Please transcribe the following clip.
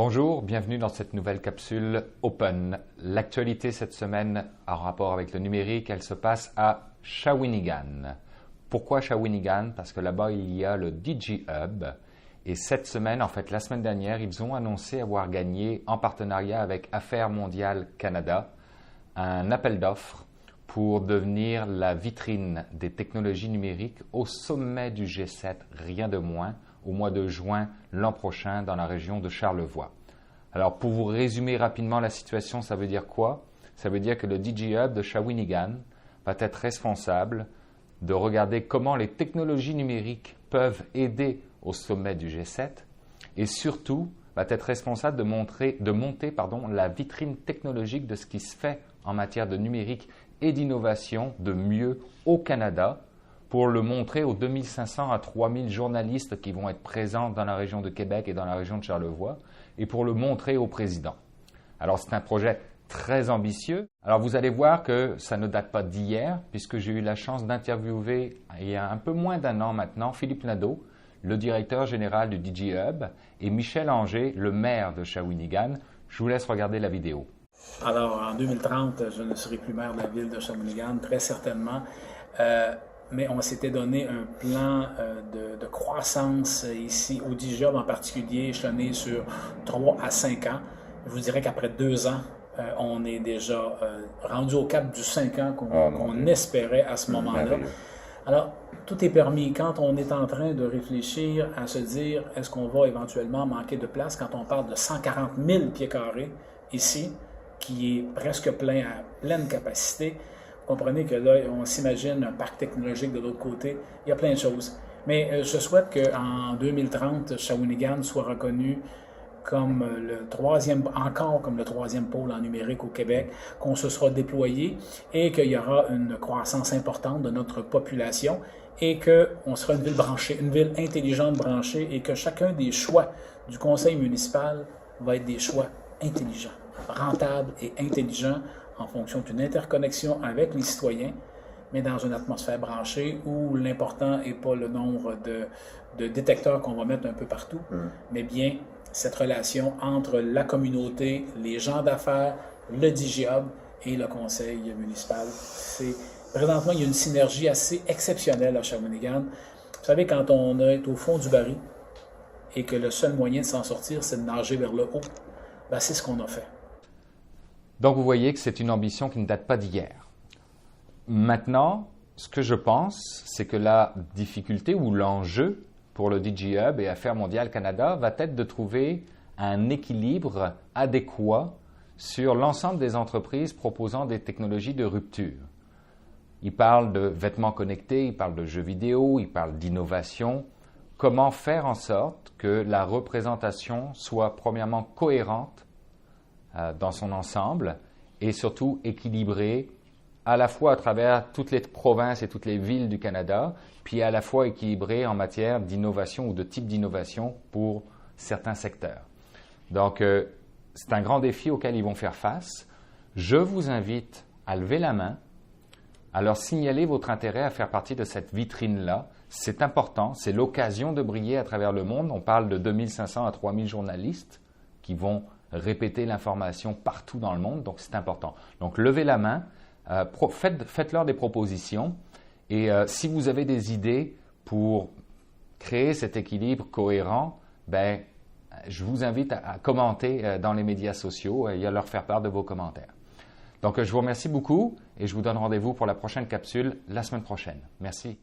Bonjour, bienvenue dans cette nouvelle capsule Open. L'actualité cette semaine en rapport avec le numérique, elle se passe à Shawinigan. Pourquoi Shawinigan? Parce que là-bas, il y a le DigiHub. Et cette semaine, en fait la semaine dernière, ils ont annoncé avoir gagné, en partenariat avec Affaires mondiales Canada, un appel d'offres pour devenir la vitrine des technologies numériques au sommet du G7, rien de moins, au mois de juin l'an prochain dans la région de Charlevoix. Alors pour vous résumer rapidement la situation, ça veut dire quoi? Ça veut dire que le DigiHub de Shawinigan va être responsable de regarder comment les technologies numériques peuvent aider au sommet du G7 et surtout va être responsable de monter la vitrine technologique de ce qui se fait en matière de numérique et d'innovation de mieux au Canada pour le montrer aux 2500 à 3000 journalistes qui vont être présents dans la région de Québec et dans la région de Charlevoix et pour le montrer au président. Alors c'est un projet très ambitieux. Alors vous allez voir que ça ne date pas d'hier puisque j'ai eu la chance d'interviewer il y a un peu moins d'un an maintenant Philippe Nadeau, le directeur général du DigiHub, et Michel Anger, le maire de Shawinigan. Je vous laisse regarder la vidéo. Alors en 2030, je ne serai plus maire de la ville de Shawinigan, très certainement. Mais on s'était donné un plan de croissance ici, au DigiHub en particulier, échelonné sur 3 à 5 ans. Je vous dirais qu'après 2 ans, on est déjà rendu au cap du 5 ans qu'on espérait à ce moment-là. Alors, tout est permis. Quand on est en train de réfléchir à se dire, est-ce qu'on va éventuellement manquer de place quand on parle de 140 000 pieds carrés ici, qui est presque plein à pleine capacité. Vous comprenez que là, on s'imagine un parc technologique de l'autre côté. Il y a plein de choses. Mais je souhaite qu'en 2030, Shawinigan soit reconnu comme le troisième pôle en numérique au Québec, qu'on se sera déployé et qu'il y aura une croissance importante de notre population et qu'on sera une ville branchée, une ville intelligente branchée et que chacun des choix du conseil municipal va être des choix intelligents, rentables et intelligents en fonction d'une interconnexion avec les citoyens, mais dans une atmosphère branchée où l'important n'est pas le nombre de détecteurs qu'on va mettre un peu partout, mais bien cette relation entre la communauté, les gens d'affaires, le DigiHub et le conseil municipal. Présentement, il y a une synergie assez exceptionnelle à Shawinigan. Vous savez, quand on est au fond du baril et que le seul moyen de s'en sortir, c'est de nager vers le haut, ben, c'est ce qu'on a fait. Donc vous voyez que c'est une ambition qui ne date pas d'hier. Maintenant, ce que je pense, c'est que la difficulté ou l'enjeu pour le DigiHub et Affaires mondiales Canada va être de trouver un équilibre adéquat sur l'ensemble des entreprises proposant des technologies de rupture. Ils parlent de vêtements connectés, ils parlent de jeux vidéo, ils parlent d'innovation. Comment faire en sorte que la représentation soit premièrement cohérente dans son ensemble et surtout équilibrée à la fois à travers toutes les provinces et toutes les villes du Canada, puis à la fois équilibrée en matière d'innovation ou de type d'innovation pour certains secteurs. Donc, c'est un grand défi auquel ils vont faire face. Je vous invite à lever la main, à leur signaler votre intérêt à faire partie de cette vitrine-là. C'est important, c'est l'occasion de briller à travers le monde. On parle de 2500 à 3000 journalistes qui vont répéter l'information partout dans le monde, donc c'est important. Donc, levez la main, faites-leur des propositions et si vous avez des idées pour créer cet équilibre cohérent, ben, je vous invite à commenter dans les médias sociaux et à leur faire part de vos commentaires. Donc, je vous remercie beaucoup et je vous donne rendez-vous pour la prochaine capsule la semaine prochaine. Merci.